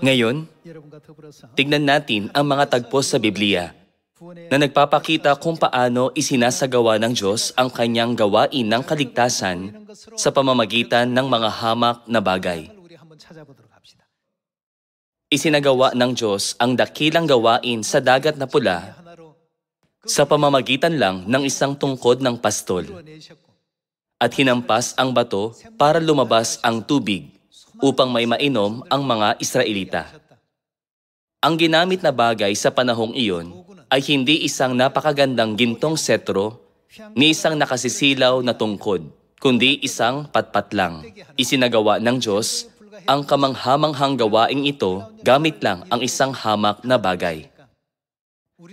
Ngayon, tignan natin ang mga tagpo sa Biblia na nagpapakita kung paano isinasagawa ng Diyos ang kanyang gawain ng kaligtasan sa pamamagitan ng mga hamak na bagay. Isinagawa ng Diyos ang dakilang gawain sa dagat na pula sa pamamagitan lang ng isang tungkod ng pastol at hinampas ang bato para lumabas ang tubig upang may mainom ang mga Israelita. Ang ginamit na bagay sa panahong iyon ay hindi isang napakagandang gintong setro ni isang nakasisilaw na tungkod, kundi isang patpat lang. Isinagawa ng Diyos ang kamanghamanghang gawaing ito gamit lang ang isang hamak na bagay.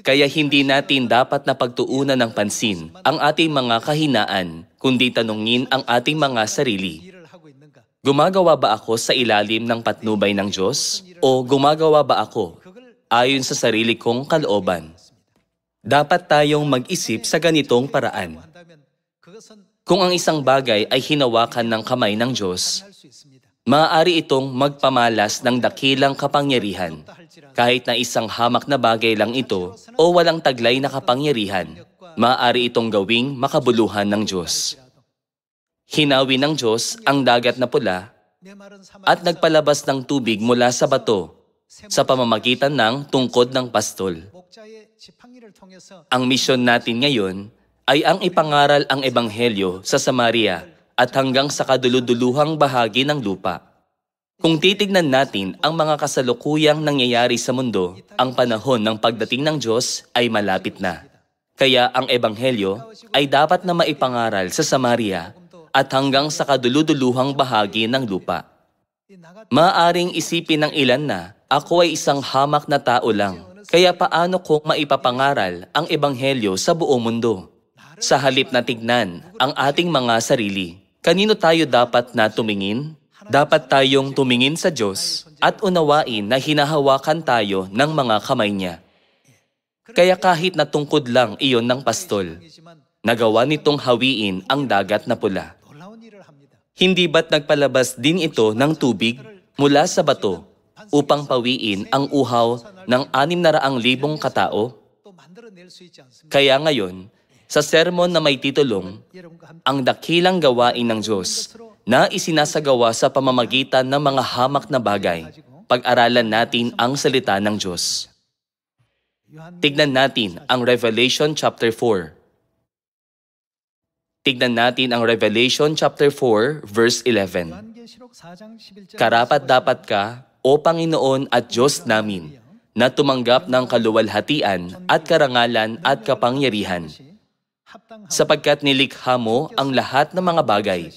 Kaya hindi natin dapat na pagtuunan ng pansin ang ating mga kahinaan, kundi tanungin ang ating mga sarili. Gumagawa ba ako sa ilalim ng patnubay ng Diyos? O gumagawa ba ako ayon sa sarili kong kalooban? Dapat tayong mag-isip sa ganitong paraan. Kung ang isang bagay ay hinawakan ng kamay ng Diyos, maaari itong magpamalas ng dakilang kapangyarihan, kahit na isang hamak na bagay lang ito o walang taglay na kapangyarihan, maaari itong gawing makabuluhan ng Diyos. Hinawi ng Diyos ang dagat na pula at nagpalabas ng tubig mula sa bato sa pamamagitan ng tungkod ng pastol. Ang misyon natin ngayon ay ang ipangaral ang Ebanghelyo sa Samaria at hanggang sa kaduluduluhang bahagi ng lupa. Kung titignan natin ang mga kasalukuyang nangyayari sa mundo, ang panahon ng pagdating ng Diyos ay malapit na. Kaya ang Ebanghelyo ay dapat na maipangaral sa Samaria at hanggang sa kaduluduluhang bahagi ng lupa. Maaring isipin ng ilan na ako ay isang hamak na tao lang, kaya paano kung maipapangaral ang Ebanghelyo sa buong mundo? Sa halip na tignan ang ating mga sarili, kanino tayo dapat na tumingin? Dapat tayong tumingin sa Diyos at unawain na hinahawakan tayo ng mga kamay niya. Kaya kahit na tungkod lang iyon ng pastol, nagawa nitong hawiin ang dagat na pula. Hindi ba't nagpalabas din ito ng tubig mula sa bato upang pawiin ang uhaw ng 600,000 katao? Kaya ngayon, sa sermon na may titulong, ang dakilang gawain ng Diyos na isinasagawa sa pamamagitan ng mga hamak na bagay, pag-aralan natin ang salita ng Diyos. Tignan natin ang Revelation chapter 4. Tignan natin ang Revelation chapter 4, verse 11. Karapat-dapat ka, O Panginoon at Diyos namin, na tumanggap ng kaluwalhatian at karangalan at kapangyarihan, sapagkat nilikha mo ang lahat ng mga bagay,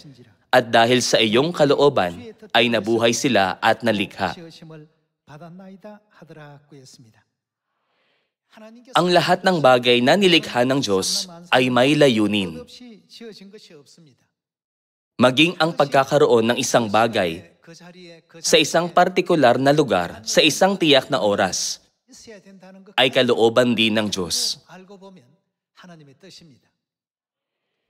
at dahil sa iyong kalooban ay nabuhay sila at nalikha. Ang lahat ng bagay na nilikha ng Diyos ay may layunin. Maging ang pagkakaroon ng isang bagay sa isang partikular na lugar, sa isang tiyak na oras, ay kalooban din ng Diyos.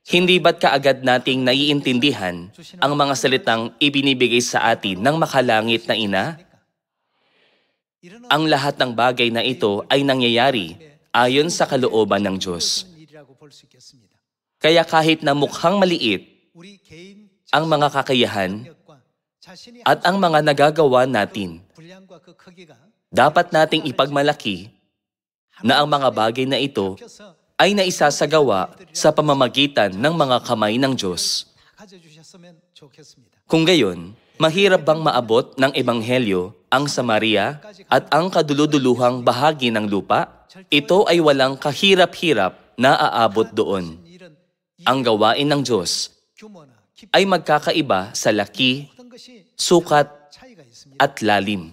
Hindi ba't kaagad nating naiintindihan ang mga salitang ibinibigay sa atin ng makalangit na ina? Ang lahat ng bagay na ito ay nangyayari ayon sa kalooban ng Diyos. Kaya kahit na mukhang maliit ang mga kakayahan at ang mga nagagawa natin, dapat nating ipagmalaki na ang mga bagay na ito ay naisasagawa sa pamamagitan ng mga kamay ng Diyos. Kung gayon, mahirap bang maabot ng Ebanghelyo ang Samaria at ang kaduluduluhang bahagi ng lupa? Ito ay walang kahirap-hirap na aabot doon. Ang gawain ng Diyos ay magkakaiba sa laki, sukat, at lalim.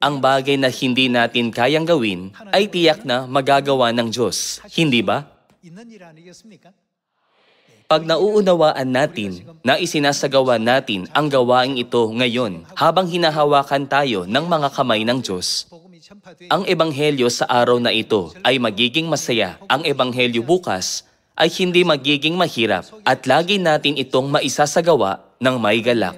Ang bagay na hindi natin kayang gawin ay tiyak na magagawa ng Diyos, hindi ba? Pag nauunawaan natin na isinasagawa natin ang gawaing ito ngayon habang hinahawakan tayo ng mga kamay ng Diyos, ang Ebanghelyo sa araw na ito ay magiging masaya. Ang Ebanghelyo bukas ay hindi magiging mahirap at lagi natin itong maisasagawa ng may galak.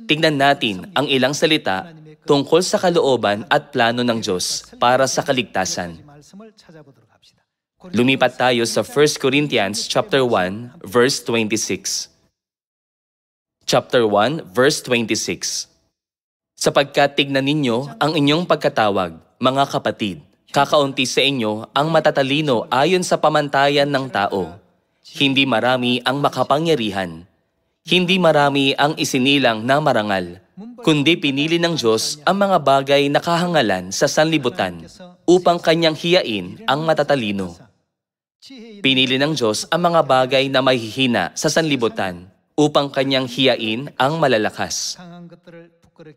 tingnan natin ang ilang salita tungkol sa kalooban at plano ng Diyos para sa kaligtasan. Lumipat tayo sa 1 Corinthians chapter 1, verse 26. Chapter 1, verse 26. Sapagkat tignan ninyo ang inyong pagkatawag, mga kapatid. Kakaunti sa inyo ang matatalino ayon sa pamantayan ng tao. Hindi marami ang makapangyarihan. Hindi marami ang isinilang na marangal, kundi pinili ng Diyos ang mga bagay na kahangalan sa sanlibutan upang kanyang hiyain ang matatalino. Pinili ng Diyos ang mga bagay na mahihina sa sanlibutan upang kanyang hiyain ang malalakas.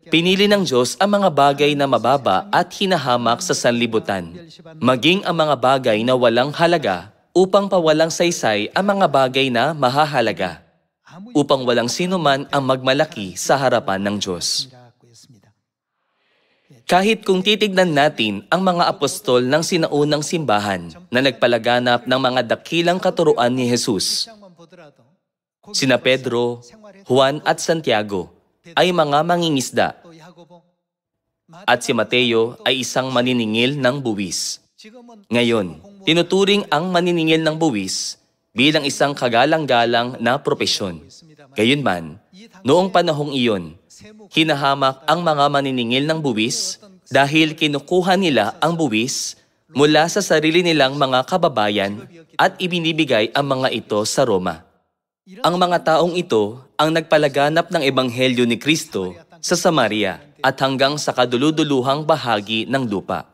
Pinili ng Diyos ang mga bagay na mababa at hinahamak sa sanlibutan, maging ang mga bagay na walang halaga upang pawalang saysay ang mga bagay na mahahalaga, upang walang sino man ang magmalaki sa harapan ng Diyos. Kahit kung titignan natin ang mga apostol ng sinaunang simbahan na nagpalaganap ng mga dakilang katuruan ni Jesus, sina Pedro, Juan at Santiago ay mga mangingisda, at si Mateo ay isang maniningil ng buwis. Ngayon, tinuturing ang maniningil ng buwis bilang isang kagalang-galang na propesyon. Gayunman, noong panahong iyon, hinahamak ang mga maniningil ng buwis dahil kinukuha nila ang buwis mula sa sarili nilang mga kababayan at ibinibigay ang mga ito sa Roma. Ang mga taong ito ang nagpalaganap ng Ebanghelyo ni Kristo sa Samaria at hanggang sa kaduluduluhang bahagi ng lupa.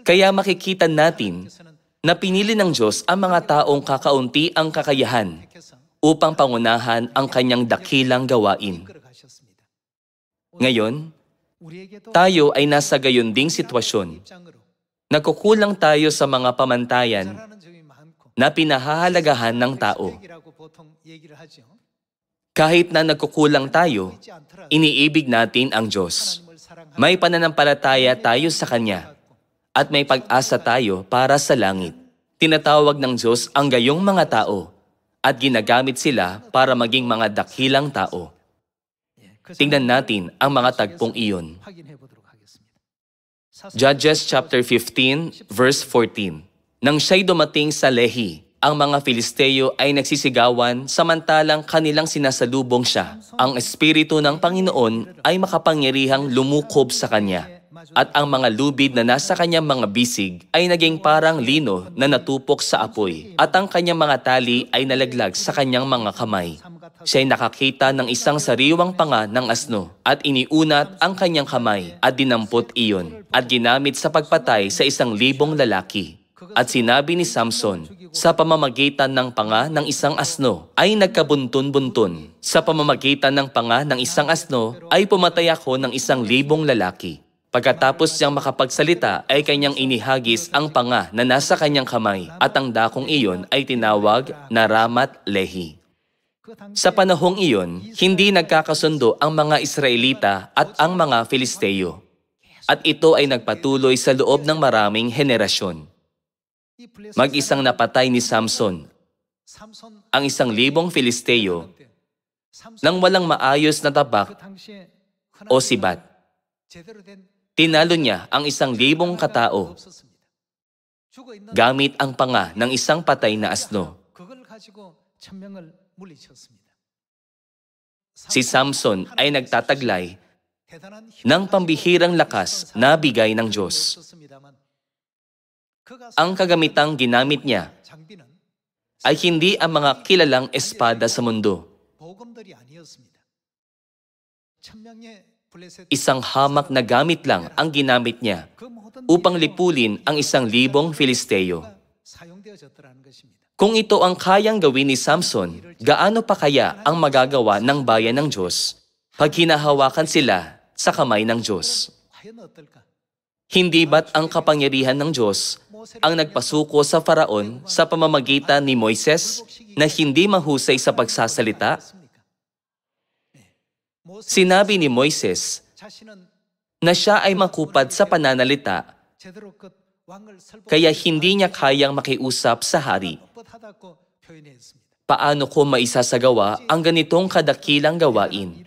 Kaya makikita natin na pinili ng Diyos ang mga taong kakaunti ang kakayahan upang pangunahan ang kanyang dakilang gawain. Ngayon, tayo ay nasa gayon ding sitwasyon. Nagkukulang tayo sa mga pamantayan na pinahahalagahan ng tao. Kahit na nagkukulang tayo, iniibig natin ang Diyos. May pananampalataya tayo sa Kanya at may pag-asa tayo para sa langit. Tinatawag ng Diyos ang gayong mga tao at ginagamit sila para maging mga dakilang tao. Tingnan natin ang mga tagpong iyon. Judges chapter 15, verse 14. Nang siya'y dumating sa Lehi, ang mga Filisteo ay nagsisigawan samantalang kanilang sinasalubong siya. Ang Espiritu ng Panginoon ay makapangyarihang lumukob sa kanya, at ang mga lubid na nasa kanyang mga bisig ay naging parang lino na natupok sa apoy, at ang kanyang mga tali ay nalaglag sa kanyang mga kamay. Siya'y nakakita ng isang sariwang panga ng asno, at iniunat ang kanyang kamay at dinampot iyon, at ginamit sa pagpatay sa 1,000 lalaki. At sinabi ni Samson, sa pamamagitan ng panga ng isang asno ay nagkabuntun-buntun. Sa pamamagitan ng panga ng isang asno ay pumatay ako ng 1,000 lalaki. Pagkatapos niyang makapagsalita ay kanyang inihagis ang panga na nasa kanyang kamay, at ang dakong iyon ay tinawag na Ramat Lehi. Sa panahong iyon, hindi nagkakasundo ang mga Israelita at ang mga Filisteo. At ito ay nagpatuloy sa loob ng maraming henerasyon. Mag-isang napatay ni Samson ang 1,000 Filisteo nang walang maayos na tabak o sibat. Tinalo niya ang 1,000 katao gamit ang panga ng isang patay na asno. Si Samson ay nagtataglay ng pambihirang lakas na bigay ng Diyos. Ang kagamitang ginamit niya ay hindi ang mga kilalang espada sa mundo. Isang hamak na gamit lang ang ginamit niya upang lipulin ang 1,000 Filisteo. Kung ito ang kayang gawin ni Samson, gaano pa kaya ang magagawa ng bayan ng Diyos pag hinahawakan sila sa kamay ng Diyos? Hindi ba't ang kapangyarihan ng Diyos ang nagpasuko sa Faraon sa pamamagitan ni Moises na hindi mahusay sa pagsasalita? Sinabi ni Moises na siya ay makupad sa pananalita, kaya hindi niya kayang makiusap sa hari. Paano ko maisasagawa ang ganitong kadakilang gawain?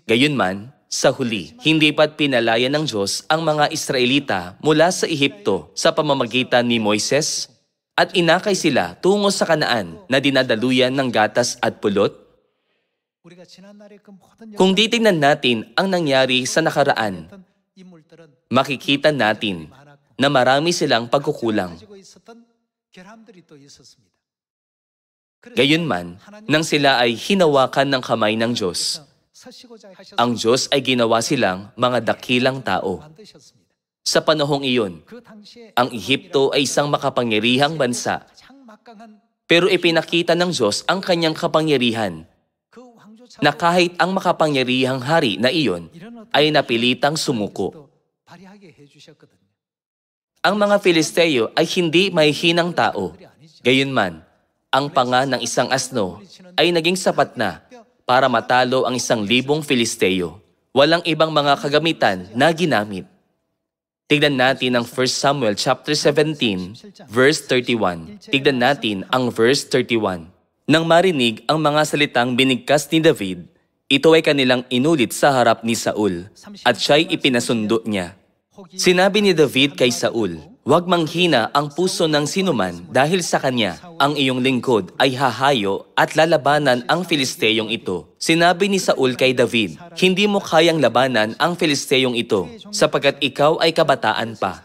Gayunman, sa huli, hindi ba't pinalaya ng Diyos ang mga Israelita mula sa Ehipto sa pamamagitan ni Moises? At inakay sila tungo sa Kanaan na dinadaluyan ng gatas at pulot? Kung titingnan natin ang nangyari sa nakaraan, makikita natin na marami silang pagkukulang. Gayunman, nang sila ay hinawakan ng kamay ng Diyos, ang Diyos ay ginawa silang mga dakilang tao. Sa panahong iyon, ang Ehipto ay isang makapangyarihang bansa, pero ipinakita ng Diyos ang kanyang kapangyarihan na kahit ang makapangyarihang hari na iyon ay napilitang sumuko. Ang mga Filisteo ay hindi mahihinang tao. Gayunman, ang panga ng isang asno ay naging sapat na para matalo ang 1,000 Filisteo. Walang ibang mga kagamitan na ginamit. Tignan natin ang 1 Samuel chapter 17, verse 31. Tignan natin ang verse 31. Nang marinig ang mga salitang binigkas ni David, ito ay kanilang inulit sa harap ni Saul, at siya'y ipinasundo niya. Sinabi ni David kay Saul, "Huwag manghina ang puso ng sinuman dahil sa kanya. Ang iyong lingkod ay hahayo at lalabanan ang Filisteyong ito." Sinabi ni Saul kay David, "Hindi mo kayang labanan ang Filisteyong ito, sapagkat ikaw ay kabataan pa."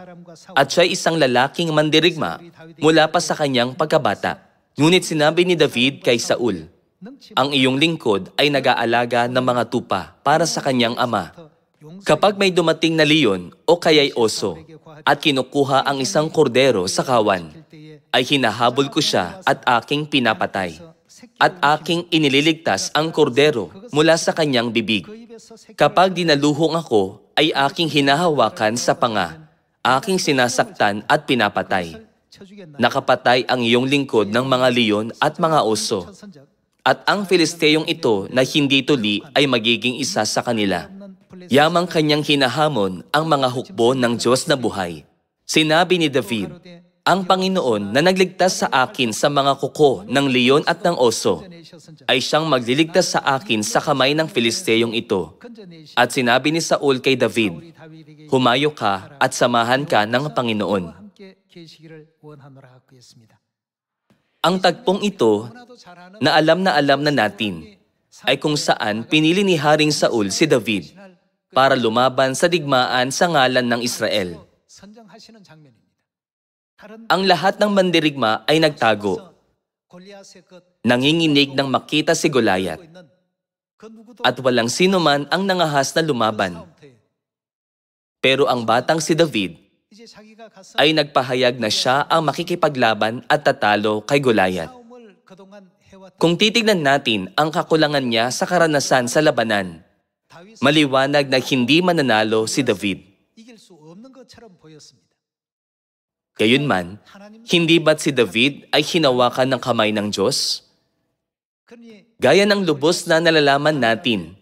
At siya'y isang lalaking mandirigma mula pa sa kanyang pagkabata. Ngunit sinabi ni David kay Saul, "Ang iyong lingkod ay nag-aalaga ng mga tupa para sa kanyang ama. Kapag may dumating na leon o kaya'y oso at kinukuha ang isang kordero sa kawan, ay hinahabol ko siya at aking pinapatay. At aking inililigtas ang kordero mula sa kanyang bibig. Kapag dinaluhong ako, ay aking hinahawakan sa panga, aking sinasaktan at pinapatay. Nakapatay ang iyong lingkod ng mga leon at mga oso. At ang Filisteyong ito na hindi tuli ay magiging isa sa kanila. Yamang kanyang hinahamon ang mga hukbo ng Diyos na buhay." Sinabi ni David, "Ang Panginoon na nagligtas sa akin sa mga kuko ng leon at ng oso, ay siyang magliligtas sa akin sa kamay ng Filisteyong ito." At sinabi ni Saul kay David, "Humayo ka at samahan ka ng Panginoon." Ang tagpong ito, na alam na natin, ay kung saan pinili ni Haring Saul si David para lumaban sa digmaan sa ngalan ng Israel. Ang lahat ng mandirigma ay nagtago, nanginginig nang makita si Goliath, at walang sino man ang nangahas na lumaban. Pero ang batang si David ay nagpahayag na siya ang makikipaglaban at tatalo kay Goliath. Kung titignan natin ang kakulangan niya sa karanasan sa labanan, maliwanag na hindi mananalo si David. Gayunman, hindi ba't si David ay hinawakan ng kamay ng Diyos? Gaya ng lubos na nalalaman natin,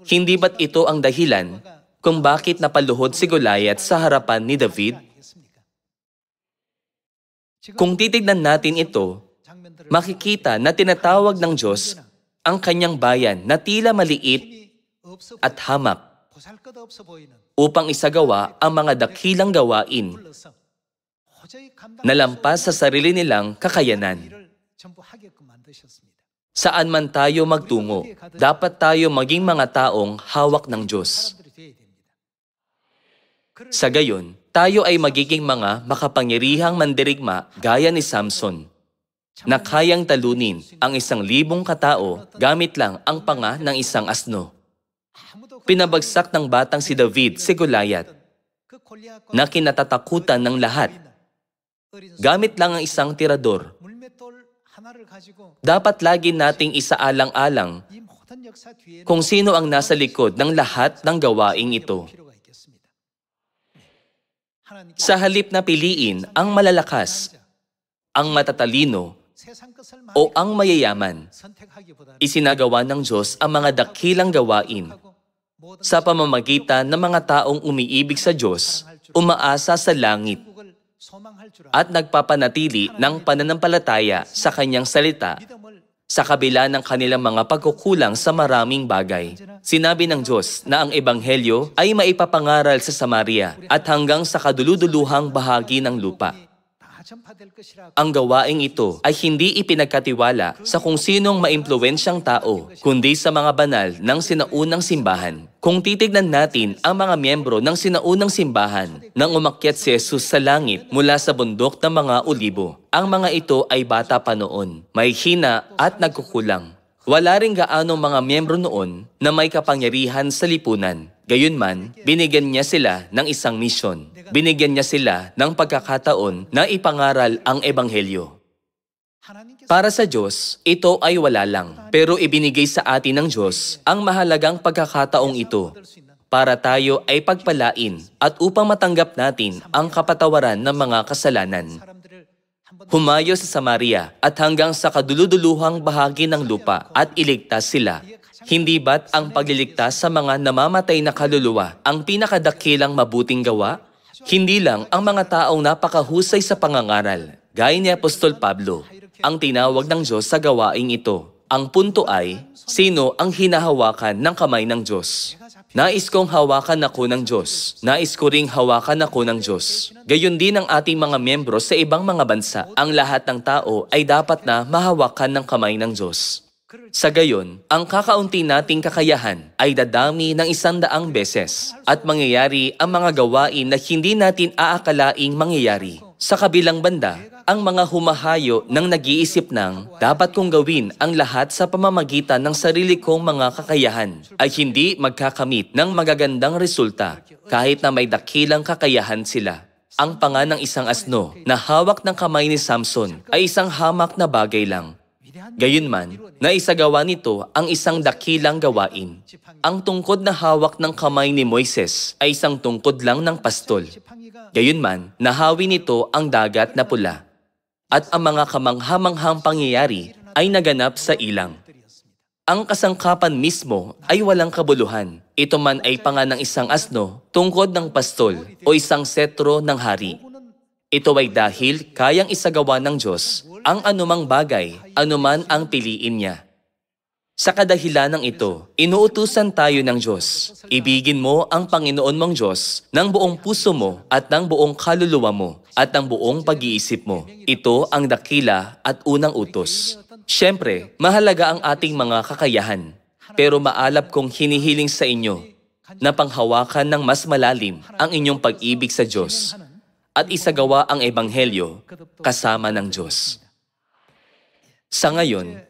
hindi ba't ito ang dahilan kung bakit napaluhod si Goliath sa harapan ni David? Kung titignan natin ito, makikita na tinatawag ng Diyos ang kanyang bayan na tila maliit at hamak upang isagawa ang mga dakilang gawain na lampas sa sarili nilang kakayanan. Saan man tayo magtungo, dapat tayo maging mga taong hawak ng Diyos. Sa gayon, tayo ay magiging mga makapangyarihang mandirigma gaya ni Samson, na kayang talunin ang 1,000 katao gamit lang ang panga ng isang asno. Pinabagsak ng batang si David si Goliath, na kinatatakutan ng lahat, gamit lang ang isang tirador. Dapat lagi nating isaalang-alang kung sino ang nasa likod ng lahat ng gawaing ito. Sa halip na piliin ang malalakas, ang matatalino, o ang mayayaman, isinagawa ng Diyos ang mga dakilang gawain sa pamamagitan ng mga taong umiibig sa Diyos, umaasa sa langit, at nagpapanatili ng pananampalataya sa Kanyang salita sa kabila ng kanilang mga pagkukulang sa maraming bagay. Sinabi ng Diyos na ang Ebanghelyo ay maipapangaral sa Samaria at hanggang sa kaduluduluhang bahagi ng lupa. Ang gawaing ito ay hindi ipinagkatiwala sa kung sinong maimpluwensyang tao, kundi sa mga banal ng sinaunang simbahan. Kung titignan natin ang mga miyembro ng sinaunang simbahan nang umakyat si Jesus sa langit mula sa bundok ng mga olibo, ang mga ito ay bata pa noon, may hina at nagkukulang. Wala ring gaanong mga miyembro noon na may kapangyarihan sa lipunan. Gayunman, binigyan niya sila ng isang misyon. Binigyan niya sila ng pagkakataon na ipangaral ang Ebanghelyo. Para sa Diyos, ito ay wala lang. Pero ibinigay sa atin ng Diyos ang mahalagang pagkakataong ito para tayo ay pagpalain at upang matanggap natin ang kapatawaran ng mga kasalanan. Humayo sa Samaria at hanggang sa kaduluduluhang bahagi ng lupa at iligtas sila. Hindi ba't ang pagliligtas sa mga namamatay na kaluluwa ang pinakadakilang mabuting gawa? Hindi lang ang mga taong napakahusay sa pangangaral, gaya ni Apostol Pablo, ang tinawag ng Diyos sa gawaing ito. Ang punto ay, sino ang hinahawakan ng kamay ng Diyos? Nais kong hawakan ako ng Diyos. Nais ko ring hawakan ako ng Diyos. Gayon din ang ating mga miyembro sa ibang mga bansa. Ang lahat ng tao ay dapat na mahawakan ng kamay ng Diyos. Sa gayon, ang kakaunti nating kakayahan ay dadami ng 100 beses at mangyayari ang mga gawain na hindi natin aakalaing mangyayari. Sa kabilang banda, ang mga humahayo ng nag-iisip ng dapat kong gawin ang lahat sa pamamagitan ng sarili kong mga kakayahan ay hindi magkakamit ng magagandang resulta kahit na may dakilang kakayahan sila. Ang panga ng isang asno na hawak ng kamay ni Samson ay isang hamak na bagay lang. Gayunman, naisagawa nito ang isang dakilang gawain. Ang tungkod na hawak ng kamay ni Moises ay isang tungkod lang ng pastol. Gayunman, nahawi nito ang dagat na pula. At ang mga kamanghamanghang pangyayari ay naganap sa ilang. Ang kasangkapan mismo ay walang kabuluhan. Ito man ay panga ng isang asno, tungkod ng pastol o isang setro ng hari. Ito ay dahil kayang isagawa ng Diyos ang anumang bagay, anuman ang piliin niya. Sa kadahilanang ito, inuutusan tayo ng Diyos. Ibigin mo ang Panginoon mong Diyos ng buong puso mo at ng buong kaluluwa mo at ng buong pag-iisip mo. Ito ang dakila at unang utos. Siyempre, mahalaga ang ating mga kakayahan. Pero maalab kong hinihiling sa inyo na panghawakan ng mas malalim ang inyong pag-ibig sa Diyos at isagawa ang Ebanghelyo kasama ng Diyos. Sa ngayon,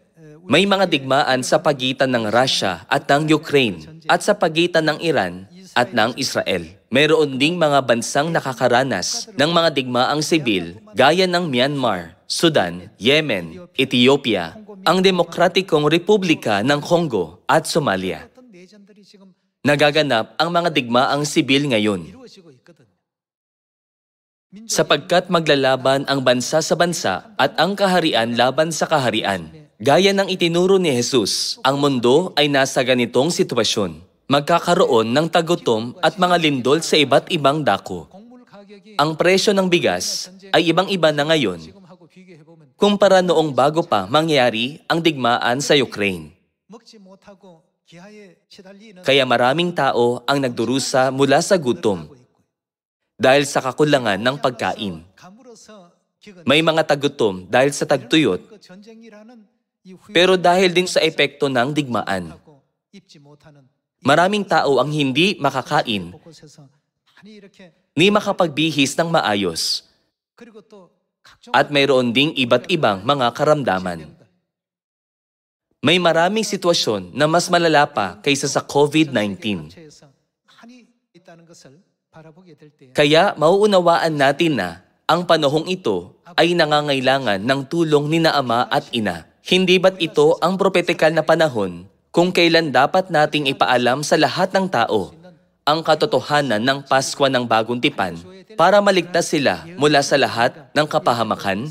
may mga digmaan sa pagitan ng Russia at ng Ukraine at sa pagitan ng Iran at ng Israel. Mayroon ding mga bansang nakakaranas ng mga digmaang sibil gaya ng Myanmar, Sudan, Yemen, Ethiopia, ang Demokratikong Republika ng Congo at Somalia. Nagaganap ang mga digmaang sibil ngayon. Sapagkat maglalaban ang bansa sa bansa at ang kaharian laban sa kaharian. Gaya ng itinuro ni Jesus, ang mundo ay nasa ganitong sitwasyon. Magkakaroon ng tagutom at mga lindol sa iba't ibang dako. Ang presyo ng bigas ay ibang-iba na ngayon kumpara noong bago pa mangyari ang digmaan sa Ukraine. Kaya maraming tao ang nagdurusa mula sa gutom dahil sa kakulangan ng pagkain. May mga tagutom dahil sa tagtuyot, pero dahil din sa epekto ng digmaan. Maraming tao ang hindi makakain ni makapagbihis ng maayos, at mayroon ding iba't ibang mga karamdaman. May maraming sitwasyon na mas malala pa kaysa sa COVID-19. Kaya mauunawaan natin na ang panahong ito ay nangangailangan ng tulong ni na Ama at Ina. Hindi ba't ito ang propetikal na panahon kung kailan dapat nating ipaalam sa lahat ng tao ang katotohanan ng Paskwa ng Bagong Tipan para maligtas sila mula sa lahat ng kapahamakan?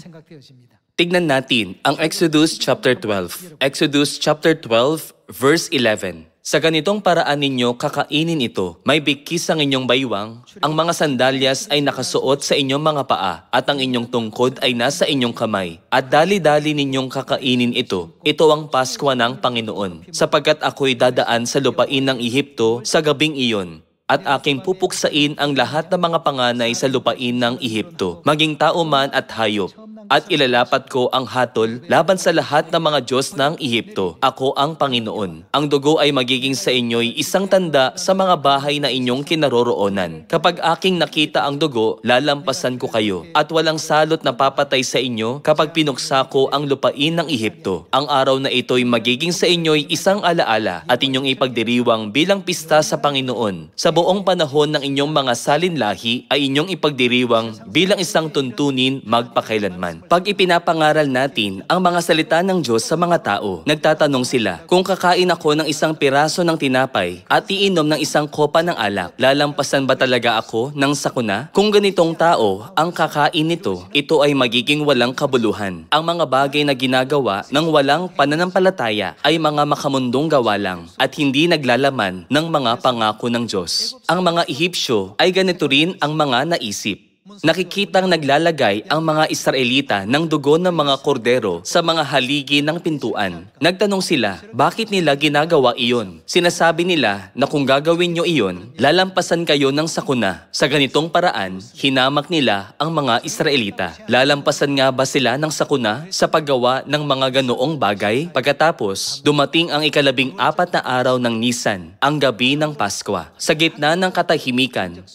Tignan natin ang Exodus chapter 12. Exodus chapter 12, verse 11. Sa ganitong paraan ninyo kakainin ito. May bigkis ang inyong baywang, ang mga sandalyas ay nakasuot sa inyong mga paa, at ang inyong tungkod ay nasa inyong kamay. At dali-dali ninyong kakainin ito. Ito ang Paskwa ng Panginoon, sapagkat ako'y dadaan sa lupain ng Ehipto sa gabing iyon. At aking pupuksain ang lahat ng mga panganay sa lupain ng Ehipto, maging tao man at hayop. At ilalapat ko ang hatol laban sa lahat ng mga Diyos ng Ehipto. Ako ang Panginoon. Ang dugo ay magiging sa inyo'y isang tanda sa mga bahay na inyong kinaroroonan. Kapag aking nakita ang dugo, lalampasan ko kayo. At walang salot na papatay sa inyo kapag pinuksa ko ang lupain ng Ehipto. Ang araw na ito'y magiging sa inyo'y isang alaala at inyong ipagdiriwang bilang pista sa Panginoon. Sa buong panahon ng inyong mga salinlahi ay inyong ipagdiriwang bilang isang tuntunin magpakailanman. Pag ipinapangaral natin ang mga salita ng Diyos sa mga tao, nagtatanong sila, kung kakain ako ng isang piraso ng tinapay at iinom ng isang kopa ng alak, lalampasan ba talaga ako ng sakuna? Kung ganitong tao ang kakain nito, ito ay magiging walang kabuluhan. Ang mga bagay na ginagawa ng walang pananampalataya ay mga makamundong gawa lang at hindi naglalaman ng mga pangako ng Diyos. Ang mga Ehipsyo ay ganito rin ang mga naisip. Nakikitang naglalagay ang mga Israelita ng dugo ng mga kordero sa mga haligi ng pintuan. Nagtanong sila, bakit nila ginagawa iyon? Sinasabi nila na kung gagawin nyo iyon, lalampasan kayo ng sakuna. Sa ganitong paraan, hinamak nila ang mga Israelita. Lalampasan nga ba sila ng sakuna sa paggawa ng mga ganoong bagay? Pagkatapos, dumating ang ika-14 na araw ng Nisan, ang gabi ng Paskwa. Sa gitna ng katahimikan,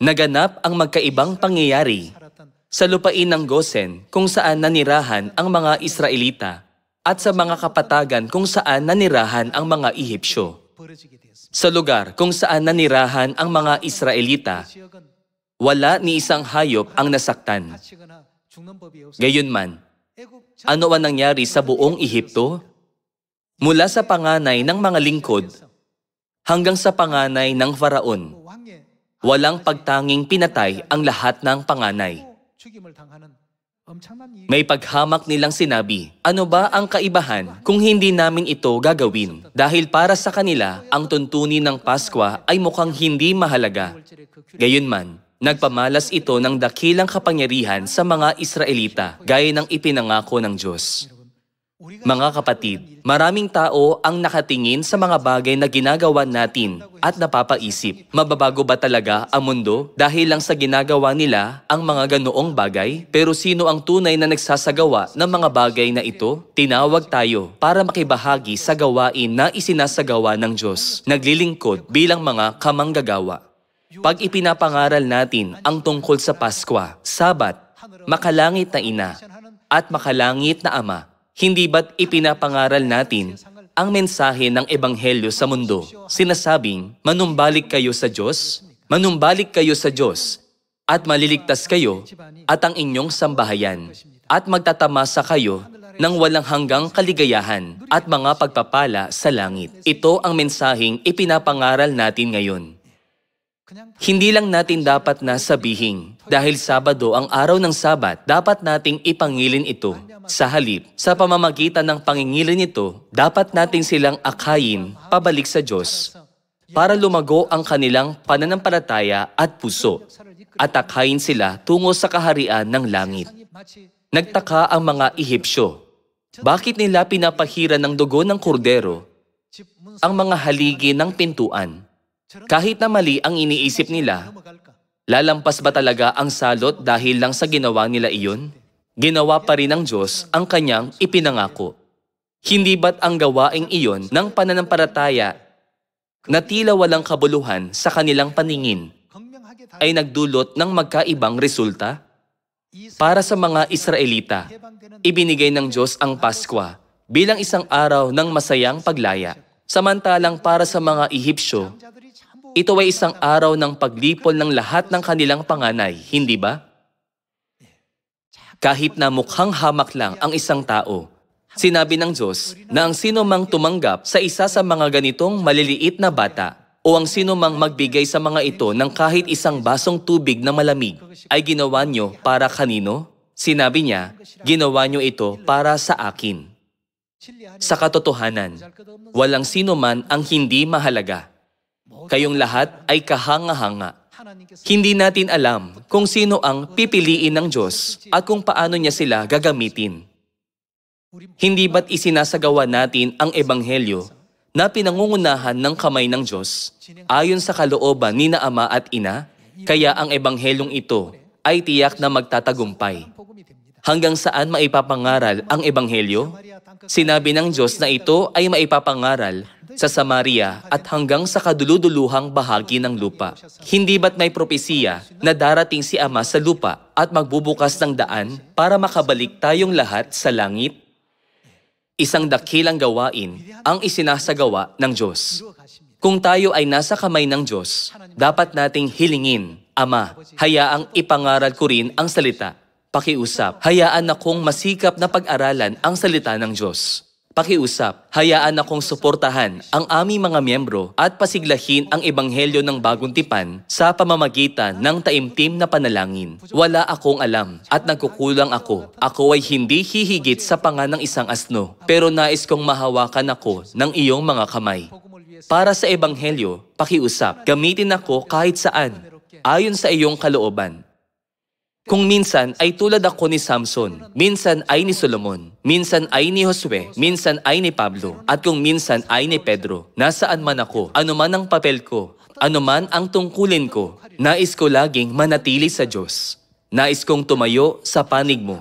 naganap ang magkaibang pangyayari sa lupain ng Gosen kung saan nanirahan ang mga Israelita at sa mga kapatagan kung saan nanirahan ang mga Ehipsyo. Sa lugar kung saan nanirahan ang mga Israelita, wala ni isang hayop ang nasaktan. Gayunman, ano ang nangyari sa buong Ehipto? Mula sa panganay ng mga lingkod hanggang sa panganay ng Faraon, walang pagtanging pinatay ang lahat ng panganay. May paghamak nilang sinabi, ano ba ang kaibahan kung hindi namin ito gagawin? Dahil para sa kanila, ang tuntunin ng Paskwa ay mukhang hindi mahalaga. Gayunman, nagpamalas ito ng dakilang kapangyarihan sa mga Israelita, gaya ng ipinangako ng Diyos. Mga kapatid, maraming tao ang nakatingin sa mga bagay na ginagawa natin at napapaisip, mababago ba talaga ang mundo dahil lang sa ginagawa nila ang mga ganoong bagay? Pero sino ang tunay na nagsasagawa ng mga bagay na ito? Tinawag tayo para makibahagi sa gawain na isinasagawa ng Diyos, naglilingkod bilang mga kamanggagawa. Pag ipinapangaral natin ang tungkol sa Paskwa, Sabat, makalangit na Ina, at makalangit na Ama, hindi ba't ipinapangaral natin ang mensahe ng Ebanghelyo sa mundo? Sinasabing, manumbalik kayo sa Diyos, manumbalik kayo sa Diyos, at maliligtas kayo at ang inyong sambahayan, at magtatamasa kayo ng walang hanggang kaligayahan at mga pagpapala sa langit. Ito ang mensaheng ipinapangaral natin ngayon. Hindi lang natin dapat na sabihin, dahil Sabado ang araw ng Sabat, dapat nating ipangilin ito. Sa halip, sa pamamagitan ng pangingilin nito, dapat nating silang akayin pabalik sa Diyos para lumago ang kanilang pananampalataya at puso at akayin sila tungo sa kaharian ng langit. Nagtaka ang mga Ehipsyo. Bakit nila pinapahiran ng dugo ng kordero ang mga haligi ng pintuan? Kahit na mali ang iniisip nila, lalampas ba talaga ang salot dahil lang sa ginawa nila iyon? Ginawa pa rin ng Diyos ang kanyang ipinangako. Hindi ba't ang gawaing iyon ng pananampalataya na tila walang kabuluhan sa kanilang paningin ay nagdulot ng magkaibang resulta? Para sa mga Israelita, ibinigay ng Diyos ang Paskwa bilang isang araw ng masayang paglaya. Samantalang para sa mga Ehipsyo, ito ay isang araw ng paglipol ng lahat ng kanilang panganay, hindi ba? Kahit na mukhang hamak lang ang isang tao, sinabi ng Diyos na ang sino mang tumanggap sa isa sa mga ganitong maliliit na bata o ang sino mang magbigay sa mga ito ng kahit isang basong tubig na malamig ay ginawa nyo para kanino? Sinabi niya, ginawa nyo ito para sa akin. Sa katotohanan, walang sino man ang hindi mahalaga. Kayong lahat ay kahanga-hanga. Hindi natin alam kung sino ang pipiliin ng Diyos at kung paano niya sila gagamitin. Hindi ba't isinasagawa natin ang ebanghelyo na pinangungunahan ng kamay ng Diyos ayon sa kalooban ni na Ama at Ina? Kaya ang ebanghelyong ito ay tiyak na magtatagumpay. Hanggang saan maipapangaral ang ebanghelyo? Sinabi ng Diyos na ito ay maipapangaral sa Samaria at hanggang sa kaduluduluhang bahagi ng lupa. Hindi ba't may propesiya na darating si Ama sa lupa at magbubukas ng daan para makabalik tayong lahat sa langit? Isang dakilang gawain ang isinasagawa ng Diyos. Kung tayo ay nasa kamay ng Diyos, dapat nating hilingin, Ama, hayaang ipangaral ko rin ang salita. Pakiusap, hayaan akong masikap na pag-aralan ang salita ng Diyos. Pakiusap, hayaan akong suportahan ang aming mga miyembro at pasiglahin ang ebanghelyo ng bagong tipan sa pamamagitan ng taimtim na panalangin. Wala akong alam at nagkukulang ako. Ako ay hindi hihigit sa panga ng isang asno, pero nais kong mahawakan ako ng iyong mga kamay. Para sa ebanghelyo, pakiusap, gamitin ako kahit saan, ayon sa iyong kalooban. Kung minsan ay tulad ako ni Samson, minsan ay ni Solomon, minsan ay ni Josue, minsan ay ni Pablo, at kung minsan ay ni Pedro, nasaan man ako, anuman ang papel ko, anuman ang tungkulin ko, nais ko laging manatili sa Diyos. Nais kong tumayo sa panig mo.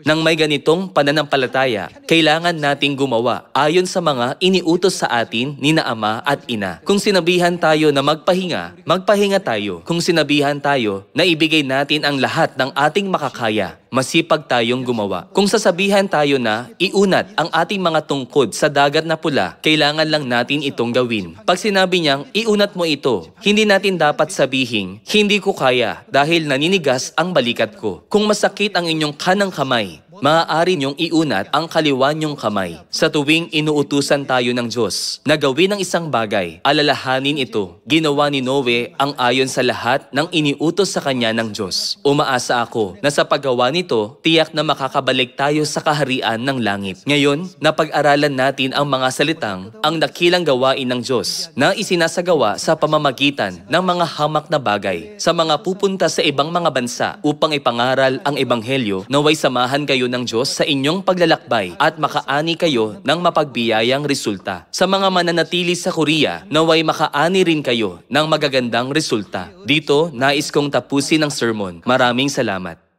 Nang may ganitong pananampalataya, kailangan nating gumawa ayon sa mga iniutos sa atin ni na Ama at Ina. Kung sinabihan tayo na magpahinga, magpahinga tayo. Kung sinabihan tayo na ibigay natin ang lahat ng ating makakaya, masipag tayong gumawa. Kung sasabihan tayo na iunat ang ating mga tungkod sa dagat na pula, kailangan lang natin itong gawin. Pag sinabi niyang iunat mo ito, hindi natin dapat sabihin, hindi ko kaya dahil naninigas ang balikat ko. Kung masakit ang inyong kanang kamay, maaari niyong iunat ang kaliwa niyong kamay. Sa tuwing inuutusan tayo ng Diyos na gawin ang isang bagay, alalahanin ito. Ginawa ni Noe ang ayon sa lahat ng iniutos sa kanya ng Diyos. Umaasa ako na sa paggawa nito, tiyak na makakabalik tayo sa kaharian ng langit. Ngayon, napag-aralan natin ang mga salitang ang dakilang gawain ng Diyos na isinasagawa sa pamamagitan ng mga hamak na bagay sa mga pupunta sa ibang mga bansa upang ipangaral ang ebanghelyo. Naway samahan kayo ng Diyos sa inyong paglalakbay at makaani kayo ng mapagbiyayang resulta. Sa mga mananatili sa Korea, naway makaani rin kayo ng magagandang resulta. Dito, nais kong tapusin ang sermon. Maraming salamat.